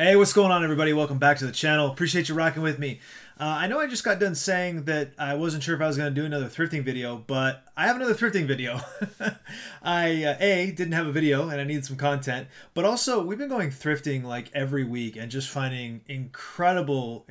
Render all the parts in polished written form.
Hey, what's going on, everybody? Welcome back to the channel. Appreciate you rocking with me. I know I just got done saying that I wasn't sure if I was going to do another thrifting video, but I have another thrifting video. I didn't have a video and I needed some content, but also we've been going thrifting like every week and just finding incredible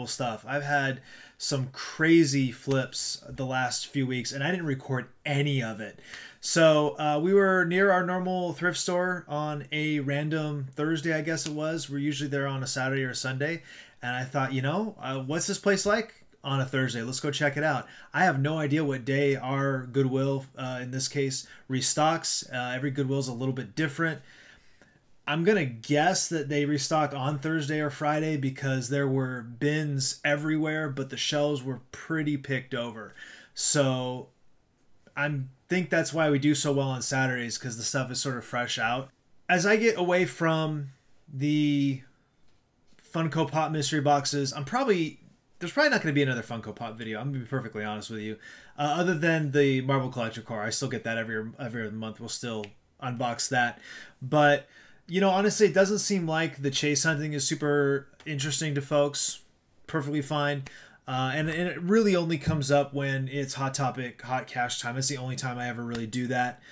stuff. I've had some crazy flips the last few weeks and I didn't record any of it. So we were near our normal thrift store on a random Thursday, I guess it was. We're usually there on a Saturday or a Sunday. And I thought, you know, what's this place like on a Thursday? Let's go check it out. I have no idea what day our Goodwill, in this case, restocks. Every Goodwill's a little bit different. I'm going to guess that they restock on Thursday or Friday because there were bins everywhere, but the shelves were pretty picked over. So I think that's why we do so well on Saturdays, because the stuff is sort of fresh out. As I get away from the Funko Pop mystery boxes, there's probably not going to be another Funko Pop video. I'm going to be perfectly honest with you. Other than the Marvel Collector Core, I still get that every month. We'll still unbox that. But, you know, honestly, it doesn't seem like the chase hunting is super interesting to folks. Perfectly fine. And it really only comes up when it's Hot Topic, Hot Cash time. It's the only time I ever really do that.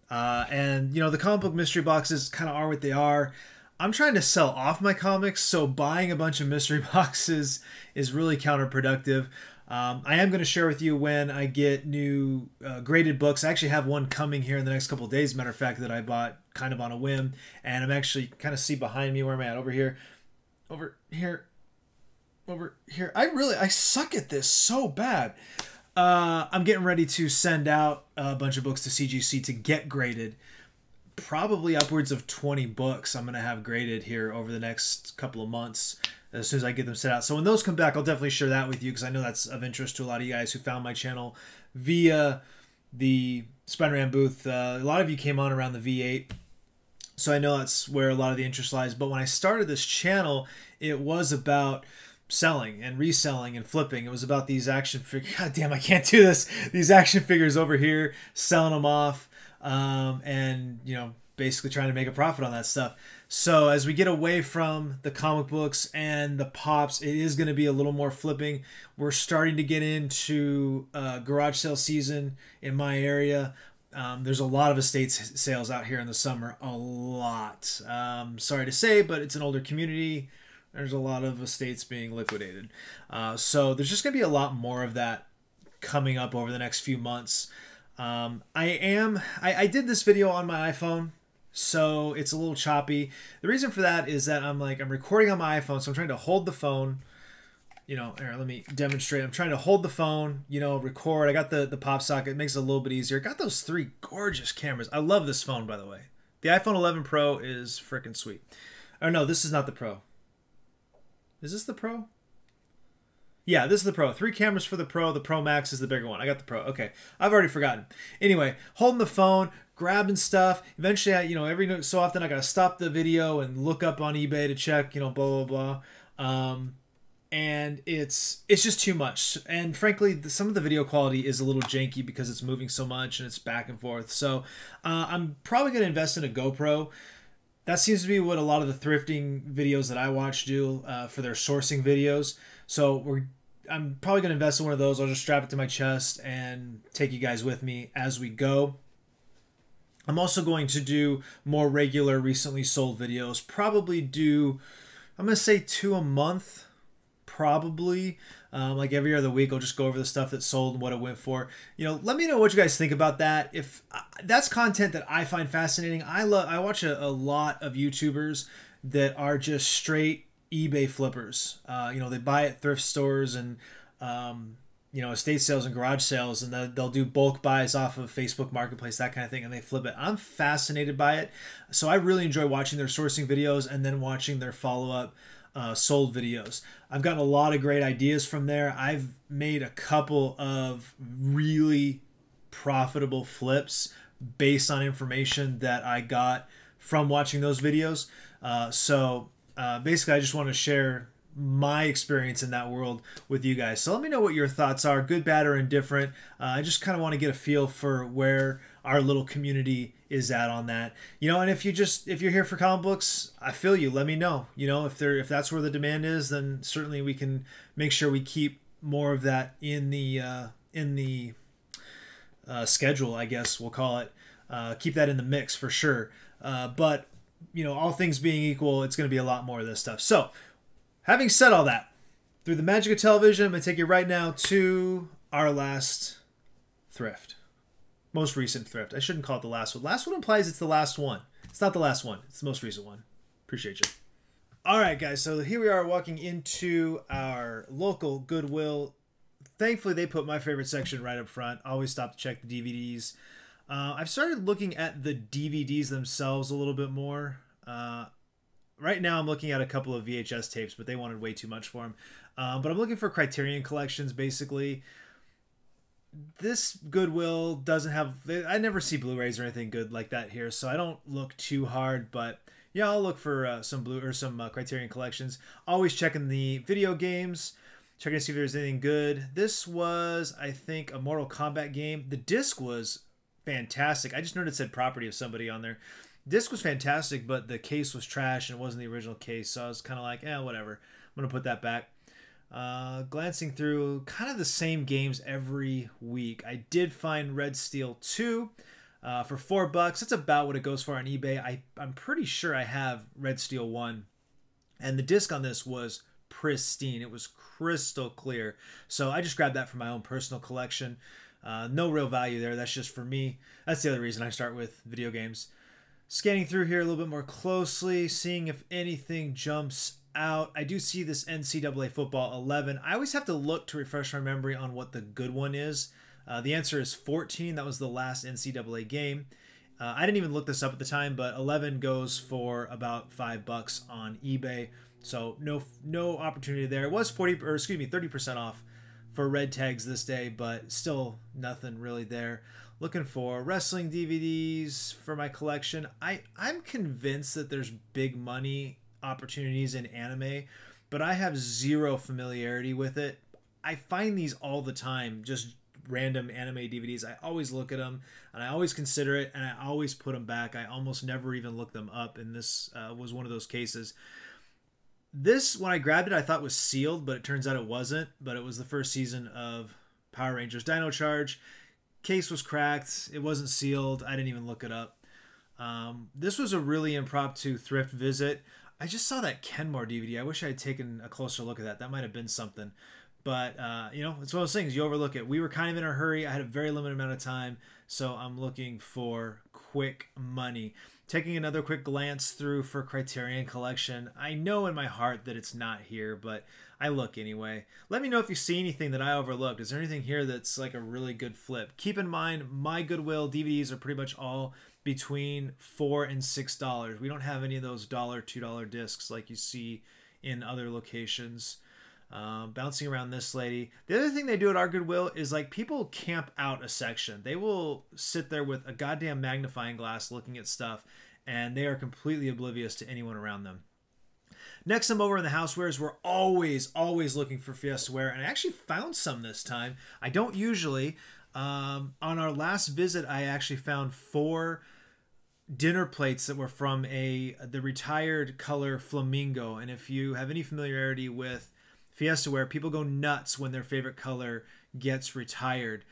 And, you know, the comic book mystery boxes kind of are what they are. I'm trying to sell off my comics, so buying a bunch of mystery boxes is really counterproductive. I am going to share with you when I get new graded books. I actually have one coming here in the next couple of days, matter of fact, that I bought kind of on a whim. And I'm actually kind of see behind me. Where am I at? Over here. Over here. Over here. I suck at this so bad. I'm getting ready to send out a bunch of books to CGC to get graded. Probably upwards of 20 books I'm going to have graded here over the next couple of months as soon as I get them set out. So when those come back, I'll definitely share that with you because I know that's of interest to a lot of you guys who found my channel via the Spider-Man booth. A lot of you came on around the V8, so I know that's where a lot of the interest lies. But when I started this channel, it was about selling and reselling and flipping. It was about these action figures. God damn, I can't do this. These action figures over here, selling them off. And, you know, basically trying to make a profit on that stuff. So as we get away from the comic books and the pops, it is going to be a little more flipping. We're starting to get into garage sale season in my area. There's a lot of estate sales out here in the summer. A lot. Sorry to say, but it's an older community. There's a lot of estates being liquidated. So there's just going to be a lot more of that coming up over the next few months. I did this video on my iPhone, so it's a little choppy. The reason for that is that I'm recording on my iPhone, so I'm trying to hold the phone, you know, here, let me demonstrate. I'm trying to hold the phone, you know, record. I got the pop socket. It makes it a little bit easier. Got those three gorgeous cameras. I love this phone, by the way. The iPhone 11 Pro is freaking sweet. Oh, no, this is not the Pro. Is this the Pro? Yeah, this is the Pro. 3 cameras for the Pro. The Pro Max is the bigger one. I got the Pro. Okay, I've already forgotten. Anyway, holding the phone, grabbing stuff. Eventually, you know, every so often I got to stop the video and look up on eBay to check, you know, blah, blah, blah. And it's just too much. And frankly, some of the video quality is a little janky because it's moving so much and it's back and forth. So I'm probably going to invest in a GoPro. That seems to be what a lot of the thrifting videos that I watch do for their sourcing videos. So I'm probably going to invest in one of those. I'll just strap it to my chest and take you guys with me as we go. I'm also going to do more regular recently sold videos. Probably do, I'm going to say 2 a month, probably. Like every other week, I'll just go over the stuff that sold and what it went for. You know, let me know what you guys think about that. If that's content that I find fascinating. I watch a lot of YouTubers that are just straight eBay flippers. You know, they buy at thrift stores and you know, estate sales and garage sales, and they'll do bulk buys off of Facebook Marketplace, that kind of thing, and they flip it. I'm fascinated by it, so I really enjoy watching their sourcing videos and then watching their follow-up sold videos. I've gotten a lot of great ideas from there. I've made a couple of really profitable flips based on information that I got from watching those videos. Basically, I just want to share my experience in that world with you guys. So let me know what your thoughts are, good, bad, or indifferent. I just kind of want to get a feel for where our little community is at on that. You know, and if you're here for comic books, I feel you. Let me know. You know, if that's where the demand is, then certainly we can make sure we keep more of that in the schedule, I guess we'll call it. Keep that in the mix for sure. But you know, all things being equal, it's going to be a lot more of this stuff. So, having said all that, through the magic of television, I'm going to take you right now to our last thrift. Most recent thrift. I shouldn't call it the last one. Last one implies it's the last one. It's not the last one. It's the most recent one. Appreciate you. All right, guys. So here we are walking into our local Goodwill. Thankfully, they put my favorite section right up front. Always stop to check the DVDs. I've started looking at the DVDs themselves a little bit more. Right now, I'm looking at a couple of VHS tapes, but they wanted way too much for them. But I'm looking for Criterion collections, basically. This Goodwill doesn't have... I never see Blu-rays or anything good like that here, so I don't look too hard. But yeah, I'll look for some Criterion collections. Always checking the video games, checking to see if there's anything good. This was, I think, a Mortal Kombat game. The disc was fantastic. I just noted it said property of somebody on there. Disc was fantastic, but the case was trash and it wasn't the original case, so I was kind of like, whatever. I'm gonna put that back. Glancing through kind of the same games every week. I did find Red Steel 2 for $4. That's about what it goes for on eBay. I'm pretty sure I have Red Steel 1, and the disc on this was pristine. It was crystal clear, so I just grabbed that for my own personal collection. No real value there. That's just for me. That's the other reason I start with video games. Scanning through here a little bit more closely, seeing if anything jumps out. I do see this NCAA Football 11. I always have to look to refresh my memory on what the good one is. The answer is 14. That was the last NCAA game. I didn't even look this up at the time, but 11 goes for about $5 on eBay. So no opportunity there. It was 30% off for red tags this day, but still nothing really there. Looking for wrestling DVDs for my collection. I'm convinced that there's big money opportunities in anime, but I have zero familiarity with it. I find these all the time, just random anime DVDs. I always look at them and I always consider it and I always put them back. I almost never even look them up, and this was one of those cases. This, when I grabbed it, I thought was sealed, but it turns out it wasn't. But it was the first season of Power Rangers Dino Charge. Case was cracked. It wasn't sealed. I didn't even look it up. This was a really impromptu thrift visit. I just saw that Kenmore DVD. I wish I had taken a closer look at that. That might have been something. But, you know, it's one of those things. You overlook it. We were kind of in a hurry. I had a very limited amount of time, so I'm looking for quick money. Taking another quick glance through for Criterion Collection. I know in my heart that it's not here, but I look anyway. Let me know if you see anything that I overlooked. Is there anything here that's like a really good flip? Keep in mind, my Goodwill DVDs are pretty much all between $4 and $6. We don't have any of those $1, $2 discs like you see in other locations. Bouncing around this lady. The other thing they do at our Goodwill is like people camp out a section. They will sit there with a goddamn magnifying glass looking at stuff, and they are completely oblivious to anyone around them. Next, I'm over in the housewares. We're always looking for Fiesta ware, and I actually found some this time. I don't usually. On our last visit, I actually found 4 dinner plates that were from the retired color Flamingo, and if you have any familiarity with Fiesta ware, people go nuts when their favorite color gets retired.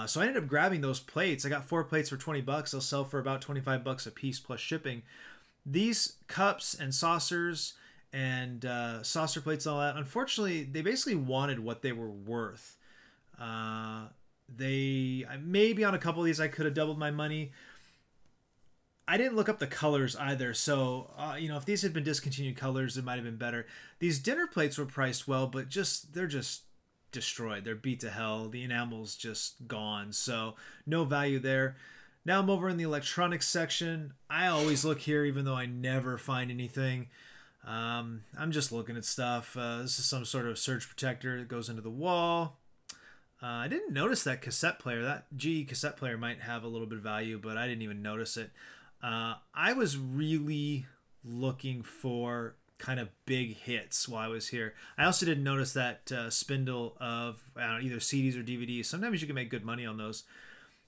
So I ended up grabbing those plates. I got 4 plates for $20. They'll sell for about $25 a piece plus shipping. These cups and saucers and saucer plates and all that, unfortunately, they basically wanted what they were worth. Maybe on a couple of these I could have doubled my money. I didn't look up the colors either, so you know, if these had been discontinued colors, it might have been better. These dinner plates were priced well, but they're just destroyed. They're beat to hell. The enamel's just gone, so no value there. Now I'm over in the electronics section. I always look here, even though I never find anything. I'm just looking at stuff. This is some sort of surge protector that goes into the wall. I didn't notice that cassette player. That GE cassette player might have a little bit of value, but I didn't even notice it. I was really looking for kind of big hits while I was here. I also didn't notice that spindle of either CDs or DVDs. Sometimes you can make good money on those.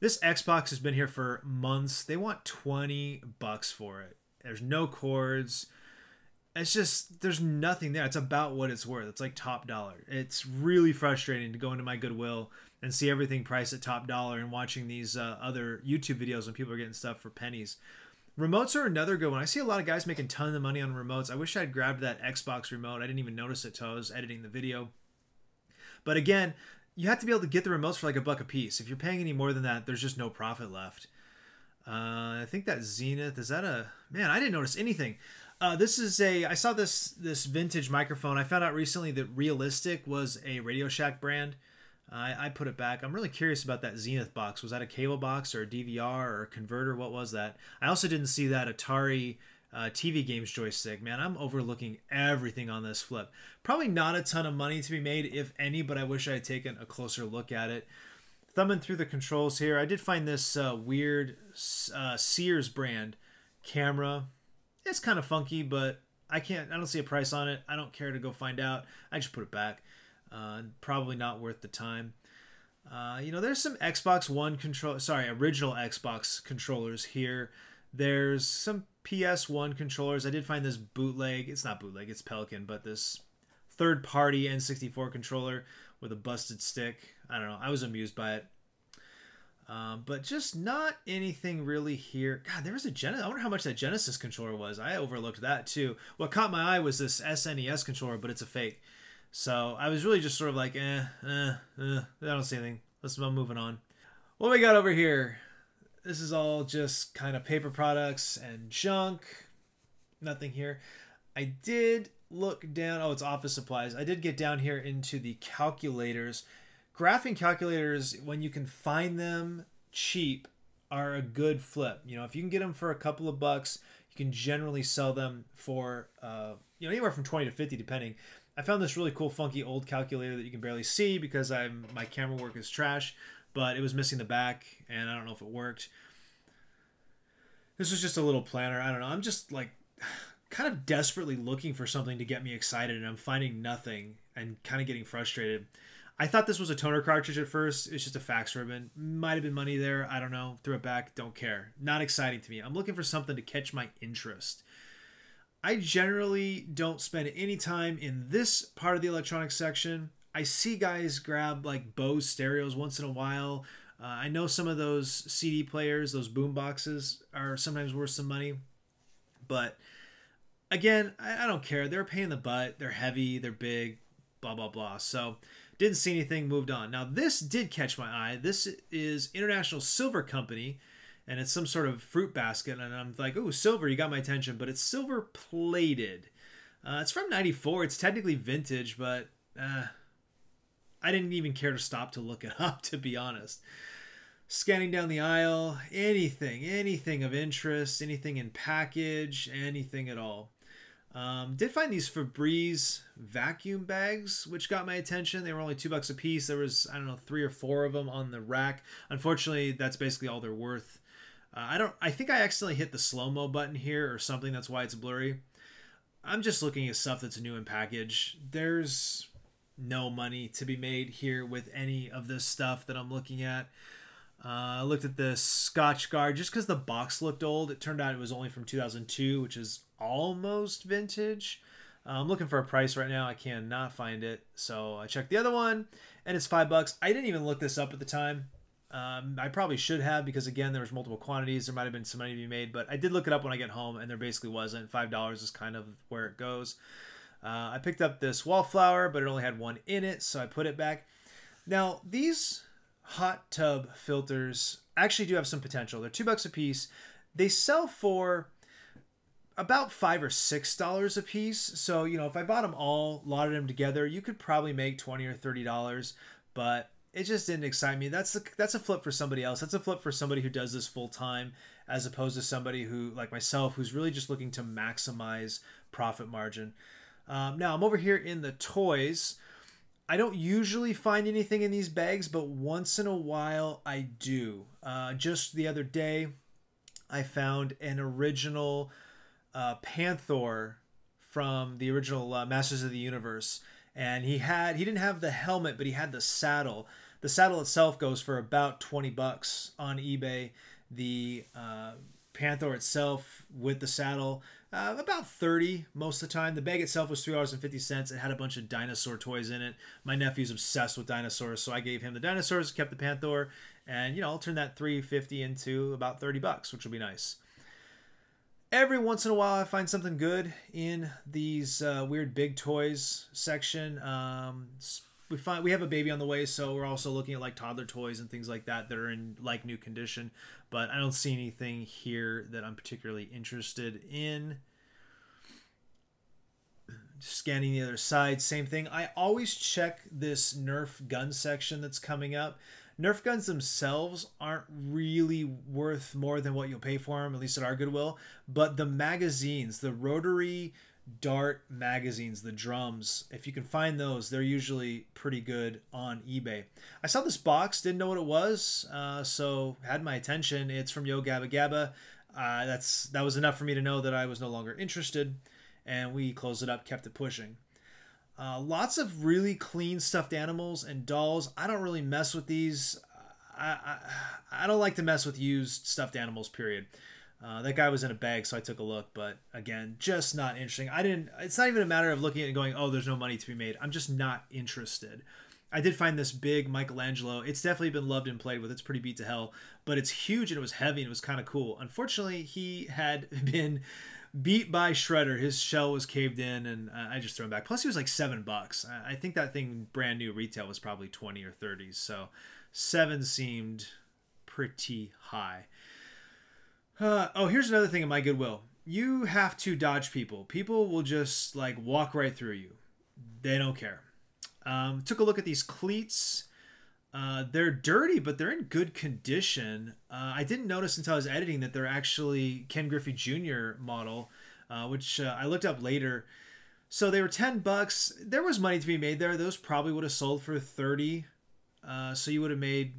This Xbox has been here for months. They want $20 for it. There's no cords. It's just, there's nothing there. It's about what it's worth. It's like top dollar. It's really frustrating to go into my Goodwill and see everything priced at top dollar and watching these other YouTube videos when people are getting stuff for pennies. Remotes are another good one. I see a lot of guys making tons of money on remotes. I wish I'd grabbed that Xbox remote. I didn't even notice it till I was editing the video. But again, you have to be able to get the remotes for like $1 a piece. If you're paying any more than that, there's just no profit left. I think that Zenith, is that a... Man, I didn't notice anything. This is a... I saw this vintage microphone. I found out recently that Realistic was a Radio Shack brand. I put it back. I'm really curious about that Zenith box. Was that a cable box or a DVR or a converter? What was that? I also didn't see that Atari TV games joystick. Man, I'm overlooking everything on this flip. Probably not a ton of money to be made, if any, but I wish I had taken a closer look at it. Thumbing through the controls here, I did find this weird Sears brand camera. It's kind of funky, but I don't see a price on it. I don't care to go find out. I just put it back. Probably not worth the time. You know, there's some Xbox One original Xbox controllers here. There's some PS1 controllers. I did find this bootleg. It's not bootleg, it's Pelican, but this third-party N64 controller with a busted stick. I don't know. I was amused by it. But just not anything really here. God, there was a Genesis. I wonder how much that Genesis controller was. I overlooked that too. What caught my eye was this SNES controller, but it's a fake. So I was really just sort of like, I don't see anything. Let's move moving on. What we got over here? This is all just kind of paper products and junk. Nothing here. I did look down. Oh, it's office supplies. I did get down here into the calculators. Graphing calculators, when you can find them cheap, are a good flip. You know, if you can get them for a couple of bucks, you can generally sell them for anywhere from 20 to 50 depending. I found this really cool funky old calculator that you can barely see because my camera work is trash, but it was missing the back and I don't know if it worked. This was just a little planner. I don't know. I'm just like kind of desperately looking for something to get me excited and I'm finding nothing and kind of getting frustrated. I thought this was a toner cartridge at first. It's just a fax ribbon. Might have been money there. I don't know. Threw it back. Don't care. Not exciting to me. I'm looking for something to catch my interest. I generally don't spend any time in this part of the electronics section. I see guys grab like Bose stereos once in a while. I know some of those CD players, those boom boxes, are sometimes worth some money. But again, I don't care. They're a pain in the butt. They're heavy. They're big. Blah, blah, blah. So didn't see anything, moved on. Now this did catch my eye. This is International Silver Company. And it's some sort of fruit basket. And I'm like, oh, silver, you got my attention. But it's silver plated. It's from '94. It's technically vintage, but I didn't even care to stop to look it up, to be honest. Scanning down the aisle, anything of interest, anything in package, anything at all. Did find these Febreze vacuum bags, which got my attention. They were only $2 a piece. There was, I don't know, 3 or 4 of them on the rack. Unfortunately, that's basically all they're worth. I think I accidentally hit the slow-mo button here or something. That's why it's blurry. I'm just looking at stuff that's new in package. There's no money to be made here with any of this stuff that I'm looking at. I looked at this Scotch Guard just because the box looked old. It turned out it was only from 2002, which is almost vintage. I'm looking for a price right now. I cannot find it. So I checked the other one, and it's $5. I didn't even look this up at the time. I probably should have because, again, there was multiple quantities. There might have been some money to be made, but I did look it up when I get home, and there basically wasn't. $5 is kind of where it goes. I picked up this wallflower, but it only had one in it, so I put it back. Now, these hot tub filters actually do have some potential. They're $2 a piece. They sell for about $5 or $6 a piece. So, you know, if I bought them all, lotted them together, you could probably make $20 or $30, but it just didn't excite me. That's a flip for somebody else. That's a flip for somebody who does this full time, as opposed to somebody who, like myself, who's really just looking to maximize profit margin. Now I'm over here in the toys. I don't usually find anything in these bags, but once in a while I do. Just the other day, I found an original Panther from the original Masters of the Universe. And he didn't have the helmet, but he had the saddle. The saddle itself goes for about 20 bucks on eBay. The Panther itself with the saddle, about 30 most of the time. The bag itself was $3.50. It had a bunch of dinosaur toys in it. My nephew's obsessed with dinosaurs, so I gave him the dinosaurs, kept the Panther, and I'll turn that $3.50 into about 30 bucks, which will be nice. Every once in a while, I find something good in these weird big toys section. We have a baby on the way, so we're also looking at like toddler toys and things like that are in like new condition. But I don't see anything here that I'm particularly interested in. Scanning the other side, same thing. I always check this Nerf gun section that's coming up. Nerf guns themselves aren't really worth more than what you'll pay for them, at least at our Goodwill. But the magazines, the rotary dart magazines, the drums, if you can find those, they're usually pretty good on eBay. I saw this box, didn't know what it was, so had my attention. It's from Yo Gabba Gabba. That was enough for me to know that I was no longer interested, and we closed it up, kept it pushing. Lots of really clean stuffed animals and dolls. I don't really mess with these. I don't like to mess with used stuffed animals, period. That guy was in a bag, so I took a look, but again, just not interesting. It's not even a matter of looking at it and going, oh, there's no money to be made. I'm just not interested. I did find this big Michelangelo. It's definitely been loved and played with. It's pretty beat to hell, but it's huge and it was heavy and it was kind of cool. Unfortunately, he had been beat by Shredder. His shell was caved in, and I just threw him back. Plus, he was like $7. I think that thing brand new retail was probably 20 or 30, so 7 seemed pretty high. Oh, here's another thing in my Goodwill. You have to dodge people. People will just like walk right through you. They don't care. Took a look at these cleats. They're dirty, but they're in good condition. I didn't notice until I was editing that they're actually Ken Griffey Jr. model, which I looked up later. So they were $10. There was money to be made there. Those probably would have sold for 30. So you would have made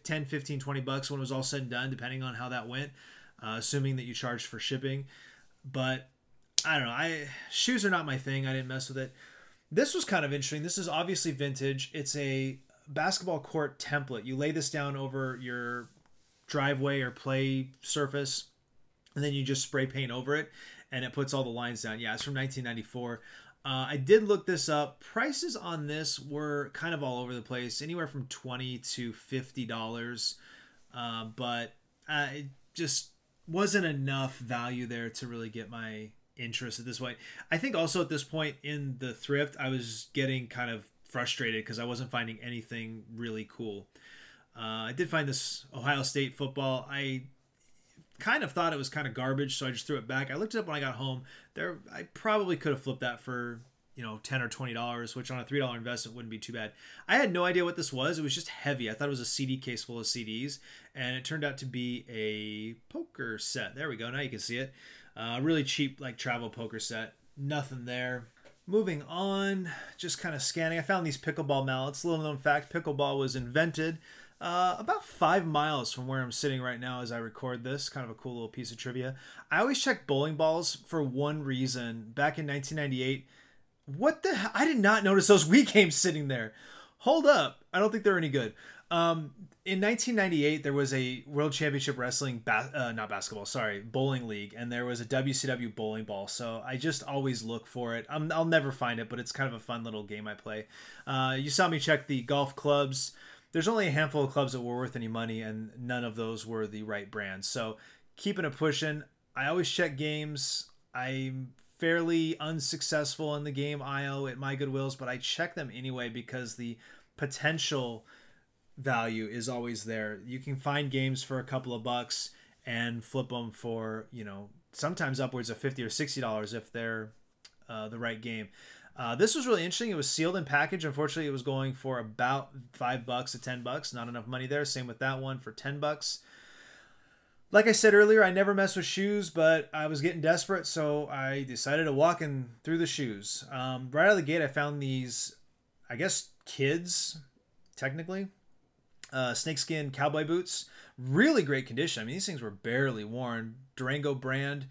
10, 15, 20 bucks when it was all said and done, depending on how that went, assuming that you charged for shipping. But I don't know. Shoes are not my thing. I didn't mess with it. This was kind of interesting. This is obviously vintage. It's a basketball court template. You lay this down over your driveway or play surface, and then you just spray paint over it, and it puts all the lines down. Yeah, it's from 1994. I did look this up. Prices on this were kind of all over the place, anywhere from $20 to $50. But it just wasn't enough value there to really get my interest at this point. I think also at this point in the thrift, I was getting kind of frustrated because I wasn't finding anything really cool. I did find this Ohio State football. I kind of thought it was kind of garbage, so I just threw it back. I looked it up when I got home. I probably could have flipped that for $10 or $20, which on a $3 investment wouldn't be too bad. I had no idea what this was. It was just heavy. I thought it was a CD case full of CDs, and it turned out to be a poker set. There we go. Now you can see it. Really cheap, like travel poker set. Nothing there. Moving on, just kind of scanning. I found these pickleball mallets. Little known fact, pickleball was invented about 5 miles from where I'm sitting right now as I record this. Kind of a cool little piece of trivia. I always check bowling balls for one reason. Back in 1998, what the hell? I did not notice those Wii games sitting there. Hold up. I don't think they're any good. In 1998, there was a World Championship Wrestling, bowling league, and there was a WCW bowling ball. So I just always look for it. I'll never find it, but it's kind of a fun little game I play. You saw me check the golf clubs. There's only a handful of clubs that were worth any money, and none of those were the right brand. So keeping it pushing. I always check games. I'm fairly unsuccessful in the game aisle at my Goodwills, but I check them anyway because the potential value is always there. You can find games for a couple of bucks and flip them for, sometimes upwards of $50 or $60 if they're the right game. This was really interesting. It was sealed and packaged. Unfortunately, it was going for about $5 to $10. Not enough money there. Same with that one for $10. Like I said earlier, I never mess with shoes, but I was getting desperate, so I decided to walk in through the shoes. Right out of the gate, I found these, I guess, kids, technically, snakeskin cowboy boots. Really great condition. I mean, these things were barely worn. Durango brand.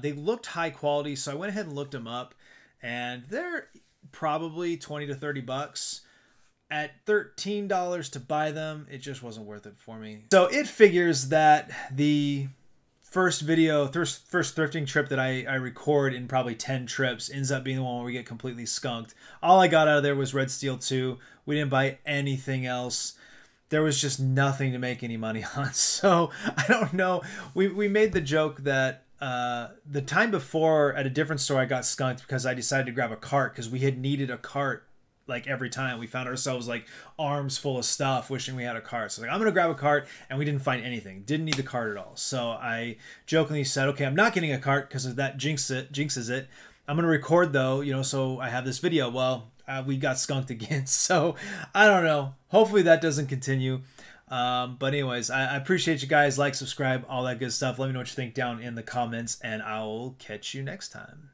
They looked high quality, so I went ahead and looked them up, and they're probably $20 to $30. at $13 to buy them, it just wasn't worth it for me. So it figures that the first thrifting trip that I record in probably 10 trips ends up being the one where we get completely skunked. All I got out of there was Red Steel 2. We didn't buy anything else. There was just nothing to make any money on. So I don't know. We made the joke that the time before at a different store I got skunked because I decided to grab a cart because we had needed a cart like every time. We found ourselves like arms full of stuff wishing we had a cart. So like, I'm gonna grab a cart, and we didn't find anything. Didn't need the cart at all. So I jokingly said, okay, I'm not getting a cart because that jinxes it. I'm gonna record though, you know, so I have this video. Well, we got skunked again. So I don't know. Hopefully that doesn't continue. But anyways, I appreciate you guys. Like, subscribe, all that good stuff. Let me know what you think down in the comments, and I'll catch you next time.